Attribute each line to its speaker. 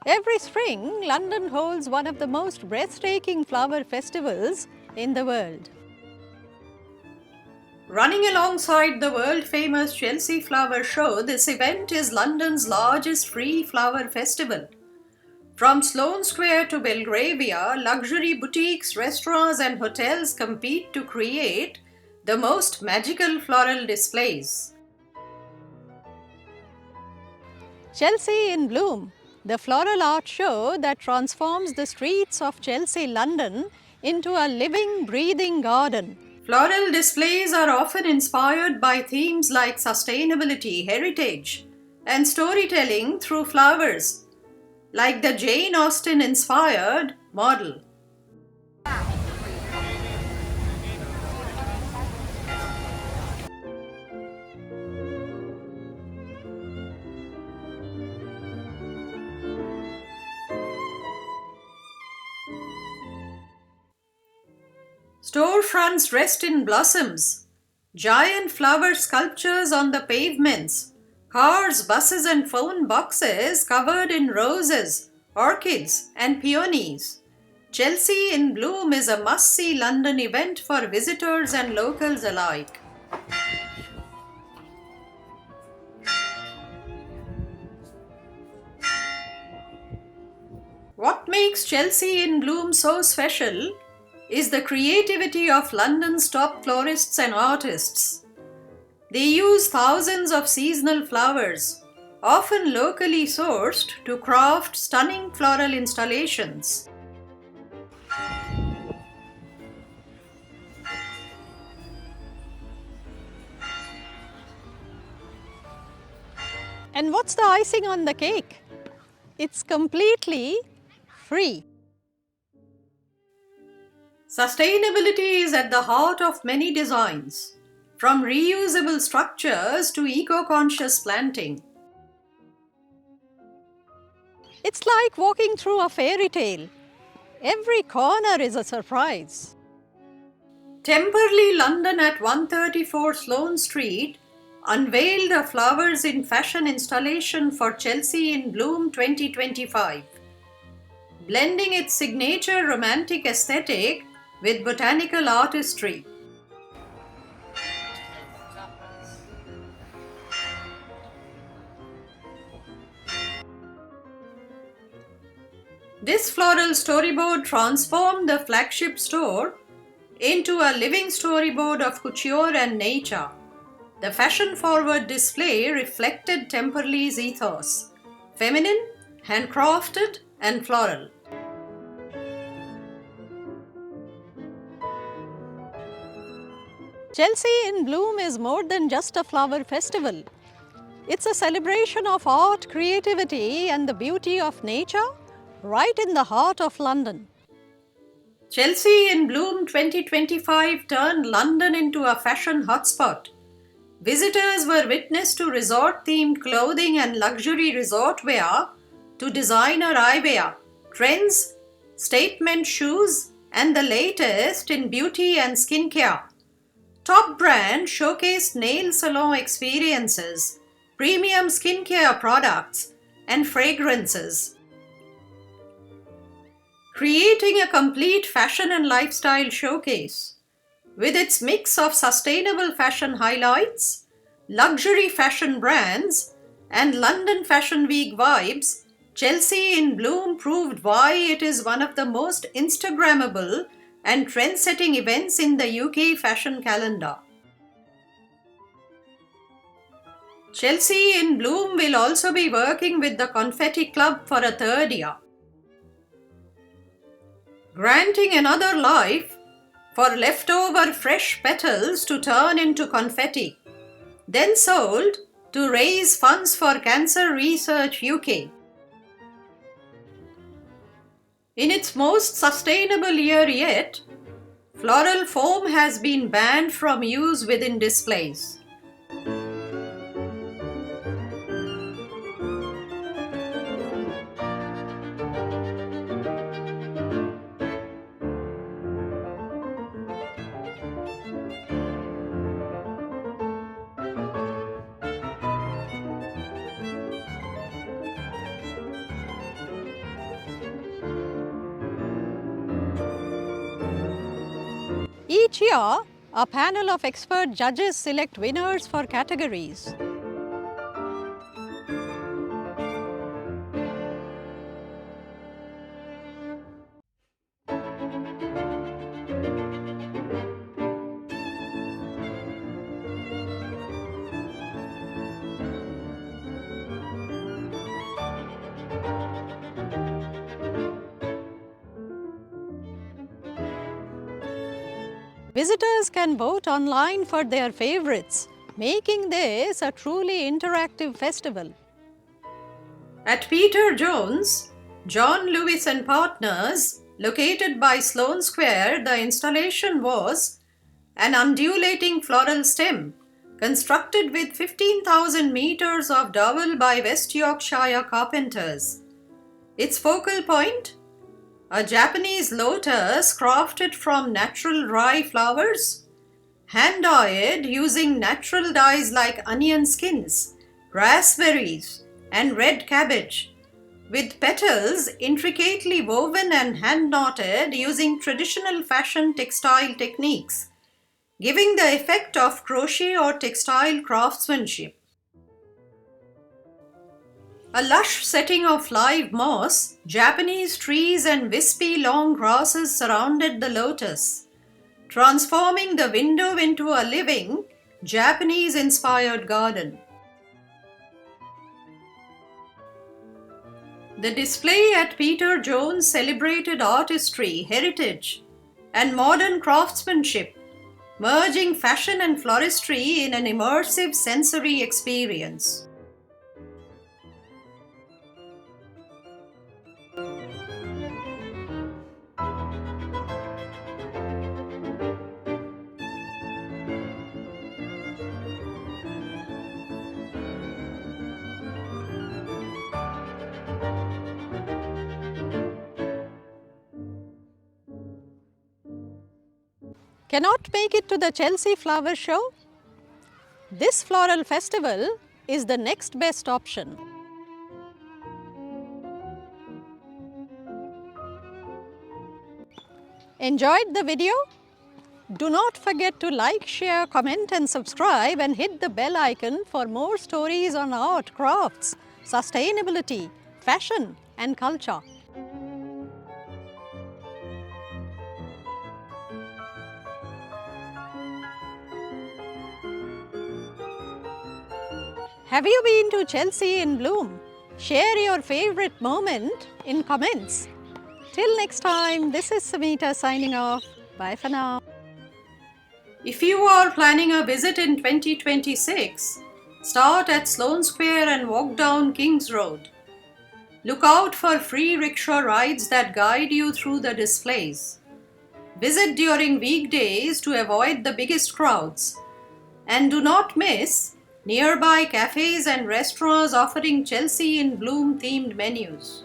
Speaker 1: Every spring, London holds one of the most breathtaking flower festivals in the world. Running alongside the world-famous Chelsea Flower Show, this event is London's largest free flower festival. From Sloane Square to Belgravia, luxury boutiques, restaurants and hotels compete to create the most magical floral displays. Chelsea in Bloom, the floral art show that transforms the streets of Chelsea, London into a living, breathing garden. Floral displays are often inspired by themes like sustainability, heritage, and storytelling through flowers, like the Jane Austen-inspired model. Storefronts dressed in blossoms, giant flower sculptures on the pavements, cars, buses and phone boxes covered in roses, orchids and peonies. Chelsea in Bloom is a must-see London event for visitors and locals alike. What makes Chelsea in Bloom so special is the creativity of London's top florists and artists. They use thousands of seasonal flowers, often locally sourced, to craft stunning floral installations. And what's the icing on the cake? It's completely free. Sustainability is at the heart of many designs, from reusable structures to eco-conscious planting. It's like walking through a fairy tale. Every corner is a surprise. Temperley London at 134 Sloane Street unveiled a Flowers in Fashion installation for Chelsea in Bloom 2025, blending its signature romantic aesthetic with botanical artistry. This floral storyboard transformed the flagship store into a living storyboard of couture and nature. The fashion-forward display reflected Temperley's ethos: feminine, handcrafted, and floral. Chelsea in Bloom is more than just a flower festival. It's a celebration of art, creativity, and the beauty of nature right in the heart of London. Chelsea in Bloom 2025 turned London into a fashion hotspot. Visitors were witness to resort-themed clothing and luxury resort wear, to designer eyewear, trends, statement shoes, and the latest in beauty and skincare. Top brands showcased nail salon experiences, premium skincare products, and fragrances, creating a complete fashion and lifestyle showcase. With its mix of sustainable fashion highlights, luxury fashion brands, and London Fashion Week vibes, Chelsea in Bloom proved why it is one of the most Instagrammable and trend-setting events in the UK fashion calendar. Chelsea in Bloom will also be working with the Confetti Club for a third year, granting another life for leftover fresh petals to turn into confetti, then sold to raise funds for Cancer Research UK. In its most sustainable year yet, floral foam has been banned from use within displays. Each year, a panel of expert judges select winners for categories. Visitors can vote online for their favorites, making this a truly interactive festival. At Peter Jones, John Lewis and Partners, located by Sloane Square, the installation was an undulating floral stem constructed with 15,000 meters of dowel by West Yorkshire carpenters. Its focal point? A Japanese lotus crafted from natural rye flowers, hand-dyed using natural dyes like onion skins, raspberries, and red cabbage, with petals intricately woven and hand-knotted using traditional fashion textile techniques, giving the effect of crochet or textile craftsmanship. A lush setting of live moss, Japanese trees and wispy long grasses surrounded the lotus, transforming the window into a living, Japanese-inspired garden. The display at Peter Jones celebrated artistry, heritage, and modern craftsmanship, merging fashion and floristry in an immersive sensory experience. Cannot make it to the Chelsea Flower Show? This floral festival is the next best option. Enjoyed the video? Do not forget to like, share, comment and subscribe and hit the bell icon for more stories on art, crafts, sustainability, fashion and culture. Have you been to Chelsea in bloom? Share your favorite moment in comments. Till next time, this is Samita signing off. Bye for now. If you are planning a visit in 2026, start at Sloane Square and walk down King's Road. Look out for free rickshaw rides that guide you through the displays. Visit during weekdays to avoid the biggest crowds. And do not miss nearby cafes and restaurants offering Chelsea in bloom themed menus.